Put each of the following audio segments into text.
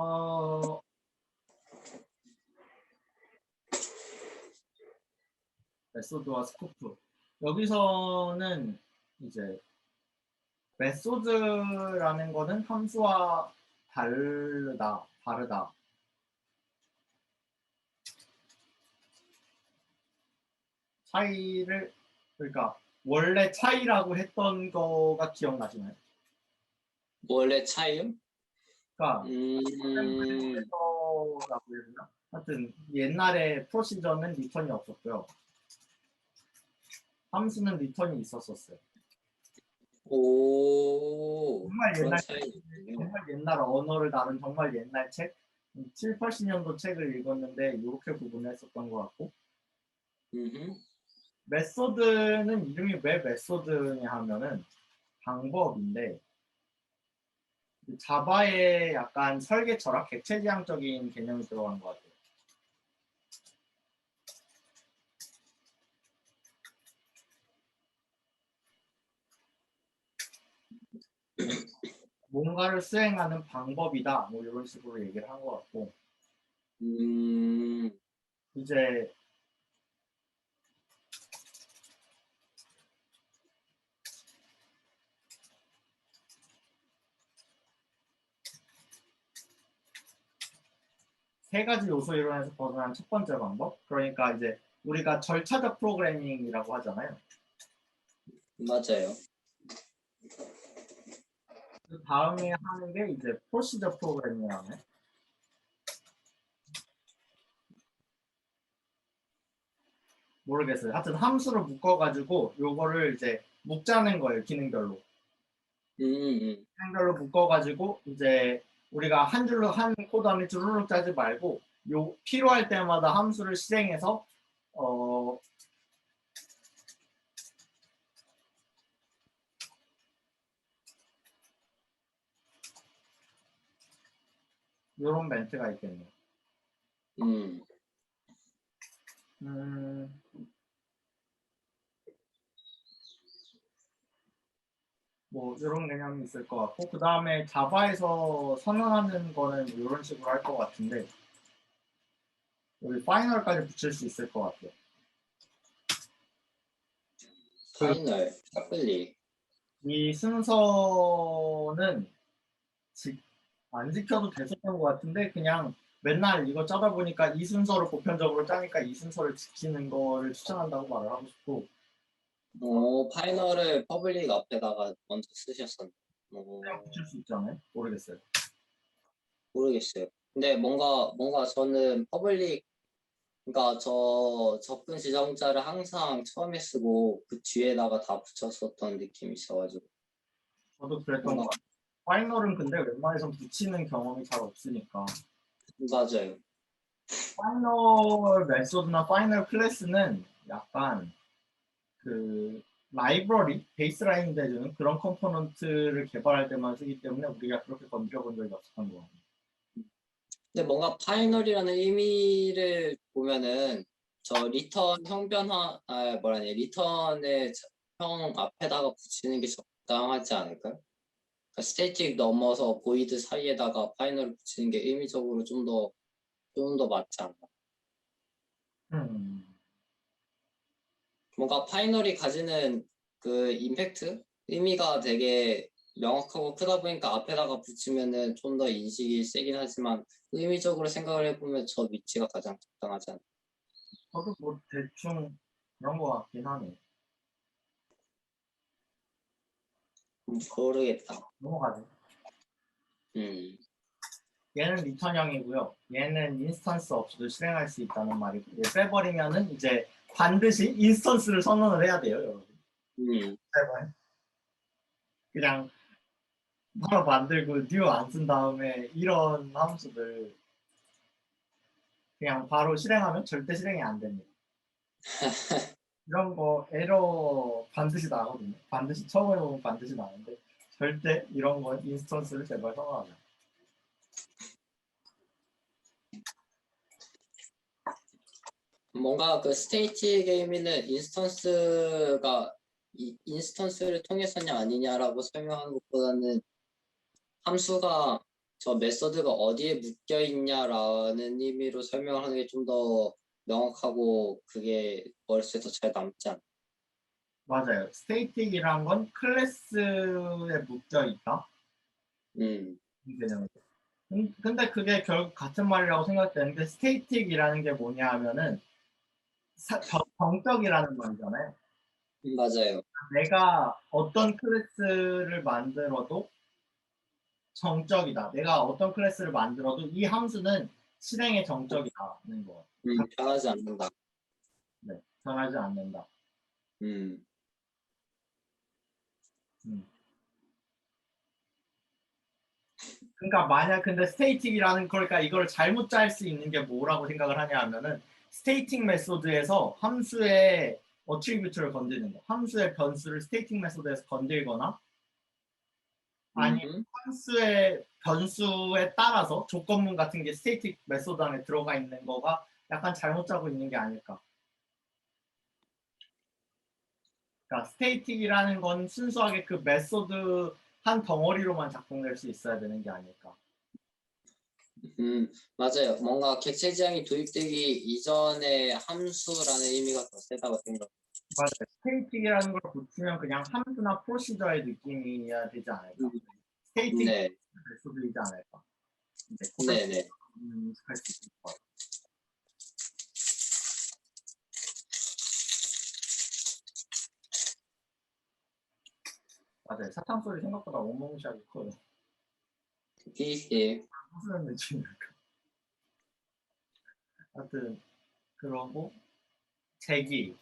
어, 메소드와 스코프. 여기서는 이제 메소드라는 거는 함수와 다르다. 차이를, 그러니까 원래 차이라고 했던 거가 기억나시나요? 원래 차이요? 그러니까 라고 해야 되나? 하여튼 옛날에 프로시저는 리턴이 없었고요. 함수는 리턴이 있었어요. 오, 정말 그런 옛날 차이가 있군요. 정말 옛날 언어를 다룬 정말 옛날 책, 7, 80년도 책을 읽었는데 이렇게 구분했었던 것 같고, 음흠. 메소드는 이름이 왜 메소드냐 하면은 방법인데, 자바의 약간 설계 철학, 객체지향적인 개념이 들어간 것 같아요. 뭔가를 수행하는 방법이다, 뭐 이런 식으로 얘기를 한 것 같고, 이제 세 가지 요소 이론에서 벗어난 첫 번째 방법, 그러니까 이제 우리가 절차적 프로그래밍이라고 하잖아요. 맞아요. 그 다음에 하는 게 이제 프로시저 프로그래밍이라고 해. 모르겠어요. 하여튼 함수를 묶어가지고 요거를 이제 묶자는 거예요. 기능별로. 기능별로 묶어가지고 이제 우리가 한 줄로 한 코드 안에 주르륵 짜지 말고 요 필요할 때마다 함수를 실행해서 요런 멘트가 있겠네요. 뭐 이런 개념이 있을 것 같고, 그 다음에 자바에서 선언하는 거는 이런 식으로 할 것 같은데, 여기 파이널까지 붙일 수 있을 것 같아요. 파이널, 퍼블릭. 이 순서는 안 지켜도 됐었던 것 같은데, 그냥 맨날 이거 짜다 보니까 이 순서를 보편적으로 짜니까 이 순서를 지키는 거를 추천한다고 말을 하고 싶고. 파이널을 퍼블릭 앞에다가 먼저 쓰셨었네. 그냥 붙일 수 있잖아요. 모르겠어요. 모르겠어요. 근데 뭔가 저는 퍼블릭, 그러니까 저 접근 지정자를 항상 처음에 쓰고 그 뒤에다가 다 붙였었던 느낌이 있어가지고. 저도 그랬던 것 같아요. 파이널은 근데 웬만해서 붙이는 경험이 잘 없으니까. 맞아요. 파이널 메소드나 파이널 클래스는 약간 그 라이브러리, 베이스라인 대주는 그런 컴포넌트를 개발할 때만 쓰기 때문에 우리가 그렇게 건드려 본 적이 없었던 것 같아요. 근데 뭔가 파이널이라는 의미를 보면은 저 리턴 리턴의 형 앞에다가 붙이는 게 적당하지 않을까요? 그러니까 스태틱 넘어서 보이드 사이에다가 파이널을 붙이는 게 의미적으로 좀 더 맞지 않나? 뭔가 파이널이 가지는 그 임팩트? 의미가 되게 명확하고 크다 보니까 앞에다가 붙이면은 좀 더 인식이 세긴 하지만 의미적으로 생각을 해보면 저 위치가 가장 적당하지 않나? 저도 뭐 대충 그런 것 같긴 하네. 모르겠다. 넘어가죠. 음. 얘는 리턴형이고요. 얘는 인스턴스 없이도 실행할 수 있다는 말이고, 얘 빼버리면은 이제 반드시 인스턴스를 선언을 해야 돼요, 여러분. 제발. 그냥 바로 만들고 뉴 안 쓴 다음에 이런 함수들 그냥 바로 실행하면 절대 실행이 안 됩니다. 이런 거 에러 반드시 나거든요. 반드시 처음 해보면 반드시 나는데 절대 이런 건 인스턴스를 제발 선언하자. 뭔가 그 스테이트 게임에는 인스턴스를 통해서냐 아니냐라고 설명하는 것보다는 함수가 저 메소드가 어디에 묶여 있냐라는 의미로 설명을 하는 게 좀 더 명확하고 그게 머릿속에 더 잘 남지 않나. 맞아요. 스테이틱이란 건 클래스에 묶여 있다. 이 개념이죠. 근데 그게 결국 같은 말이라고 생각되는데 스테이틱이라는 게 뭐냐 하면은 정적이라는 말이잖아요. 맞아요. 내가 어떤 클래스를 만들어도 정적이다. 내가 어떤 클래스를 만들어도 이 함수는 실행의 정적이다는 거. 변하지 않는다. 네, 변하지 않는다. 음. 음. 그러니까 만약 근데 스테이틱이라는 그러니까 이걸 잘못 짤 수 있는 게 뭐라고 생각을 하냐 하면은 스테이틱 메소드에서 함수의 어트리뷰트를 건드는 거. 함수의 변수를 스테이틱 메소드에서 건들거나 아니면 함수의 변수에 따라서 조건문 같은 게 스테이틱 메소드 안에 들어가 있는 거가 약간 잘못 짜고 있는 게 아닐까. 그러니까 스테이틱이라는 건 순수하게 그 메소드 한 덩어리로만 작동될 수 있어야 되는 게 아닐까. 맞아요. 뭔가 객체 지향이 도입되기 이전에 함수라는 의미가 더 세다고 생각해요. 맞아요. 스테이틱이라는 걸 붙이면 그냥 함수나 프로시저의 느낌이어야 되지 않을까. 스테이틱 네. 메소드이지 않을까. 네네. 인식할 수 있을 것 같아요. 맞아요. 사탕 소리 생각보다 어마무시하게 커요. 비슷해요. 무슨 느낌일까? 하여튼 그러고 제기.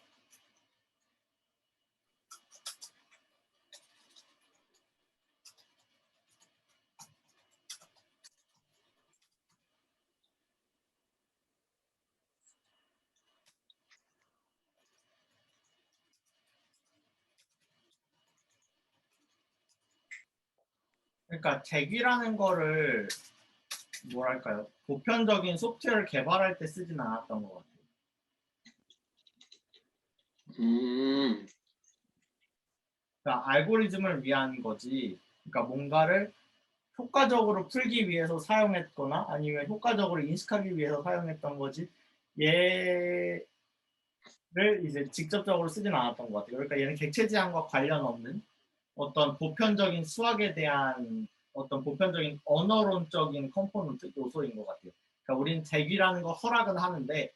그러니까 제기라는 거를 뭐랄까요? 보편적인 소프트웨어를 개발할 때 쓰진 않았던 것 같아요. 그러니까 알고리즘을 위한 거지. 그러니까 뭔가를 효과적으로 풀기 위해서 사용했거나 아니면 효과적으로 인식하기 위해서 사용했던 거지. 얘를 이제 직접적으로 쓰진 않았던 것 같아요. 그러니까 얘는 객체 지향과 관련 없는 어떤 보편적인 수학에 대한 어떤 보편적인 언어론적인 컴포넌트 요소인 것 같아요. 그러니까 우리는 제기라는 거 허락은 하는데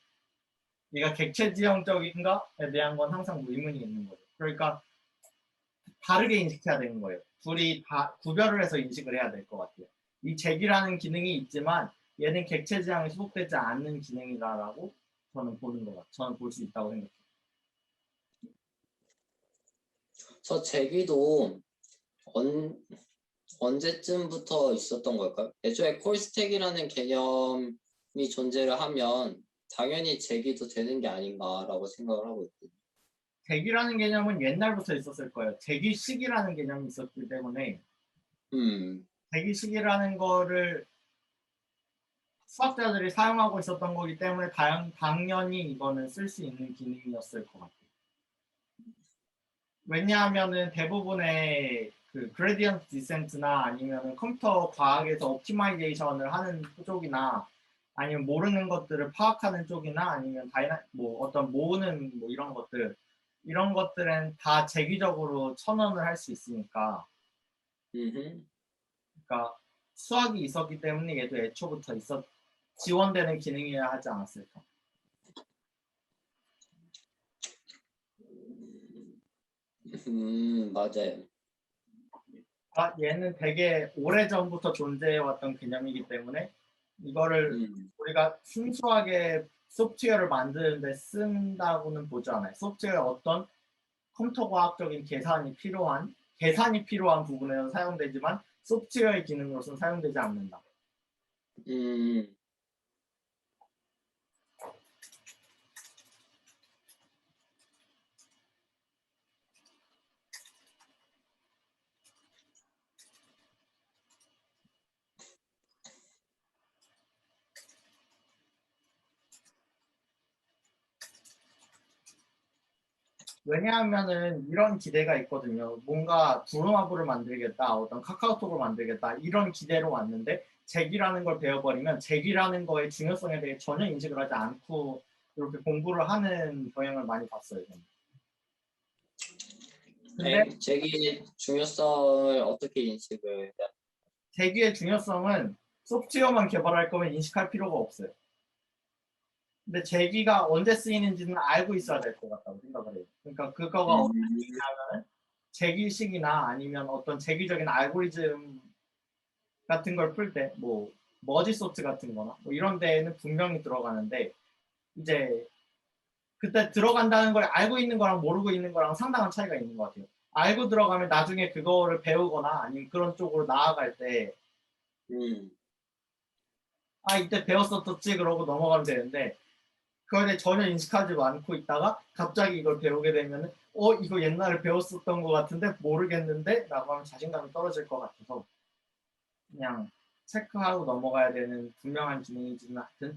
얘가 객체 지형적인가에 대한 건 항상 의문이 있는 거죠. 그러니까 다르게 인식해야 되는 거예요. 둘이 다 구별을 해서 인식을 해야 될 것 같아요. 이 제기라는 기능이 있지만 얘는 객체 지향에 수속되지 않는 기능이다라고 저는 보는 것 같아요. 저는 볼 수 있다고 생각해요. 저 제기도 언제쯤부터 있었던 걸까요? 애초에 콜스택이라는 개념이 존재를 하면 당연히 제기도 되는 게 아닌가라고 생각을 하고 있거든요. 제기라는 개념은 옛날부터 있었을 거예요. 제기식이라는 개념이 있었기 때문에 제기식이라는 거를 수학자들이 사용하고 있었던 거기 때문에 당연히 이거는 쓸 수 있는 기능이었을 것 같아요. 왜냐하면은 대부분의 그 그레디언트 디센트나 아니면 컴퓨터 과학에서 옵티마이제이션을 하는 쪽이나 아니면 모르는 것들을 파악하는 쪽이나 아니면 뭐 어떤 모으는 뭐 이런 것들은 다 재기적으로 천원을 할 수 있으니까 그러니까 수학이 있었기 때문에 얘도 애초부터 지원되는 기능이어야 하지 않았을까. 맞아요. 얘는 되게 오래전부터 존재해왔던 개념이기 때문에 이거를 우리가 순수하게 소프트웨어를 만드는데 쓴다고는 보지 않아요. 소프트웨어 어떤 컴퓨터 과학적인 계산이 필요한 부분에서 사용되지만 소프트웨어의 기능으로서는 사용되지 않는다. 왜냐하면은 이런 기대가 있거든요. 뭔가 브루마블을 만들겠다, 어떤 카카오톡을 만들겠다 이런 기대로 왔는데 잭이라는 걸 배워버리면 잭이라는 거의 중요성에 대해 전혀 인식을 하지 않고 이렇게 공부를 하는 경향을 많이 봤어요. 저는. 근데 잭의 중요성을 어떻게 인식을 해야 잭의 중요성은 소프트웨어만 개발할 거면 인식할 필요가 없어요. 근데 잭이가 언제 쓰이는지는 알고 있어야 될 것 같다고 생각을 해요. 그러니까 그거가 언제 쓰이냐면 잭의식이나 아니면 어떤 잭의적인 알고리즘 같은 걸 풀 때, 뭐 머지 소트 같은 거나 뭐 이런 데에는 분명히 들어가는데 이제 그때 들어간다는 걸 알고 있는 거랑 모르고 있는 거랑 상당한 차이가 있는 것 같아요. 알고 들어가면 나중에 그거를 배우거나 아니면 그런 쪽으로 나아갈 때 아 이때 배웠었지 그러고 넘어가면 되는데 그거에 대해 전혀 인식하지 않고 있다가 갑자기 이걸 배우게 되면 이거 옛날에 배웠었던 것 같은데 모르겠는데 라고 하면 자신감이 떨어질 것 같아서 그냥 체크하고 넘어가야 되는 분명한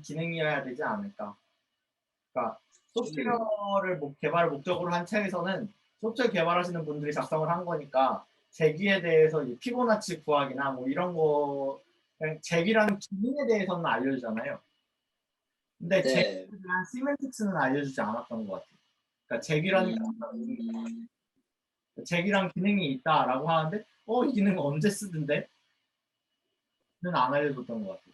기능이어야 되지 않을까. 그러니까 소프트웨어를 개발을 목적으로 한 책에서는 소프트웨어 개발하시는 분들이 작성을 한 거니까 제기에 대해서 피보나치 구하기나 뭐 이런 거 그냥 제기라는 기능에 대해서는 알려주잖아요. 근데 제기에 대한 시멘틱스는 알려주지 않았던 것 같아요. 그러니까 제기란 기능이 있다라고 하는데 이 기능은 언제 쓰던데? 는 안 알려줬던 것 같아요.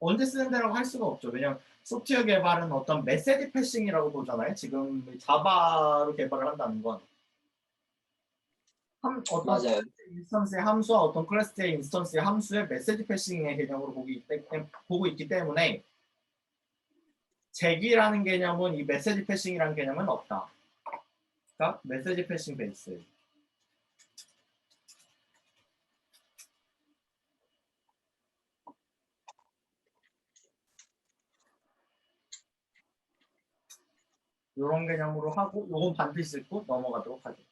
언제 쓰는 데라고 할 수가 없죠. 왜냐하면 소프트웨어 개발은 어떤 메시지 패싱이라고 보잖아요. 지금 자바로 개발을 한다는 건 어떤 맞아요. 인스턴스의 함수와 어떤 클래스의 인스턴스의 함수의 메시지 패싱의 개념으로 보고 있기 때문에 잭이라는 개념은 이 메시지 패싱이라는 개념은 없다. 그러니까 메시지 패싱 베이스. 이런 개념으로 하고 요건 반드시 읽고 넘어가도록 하죠.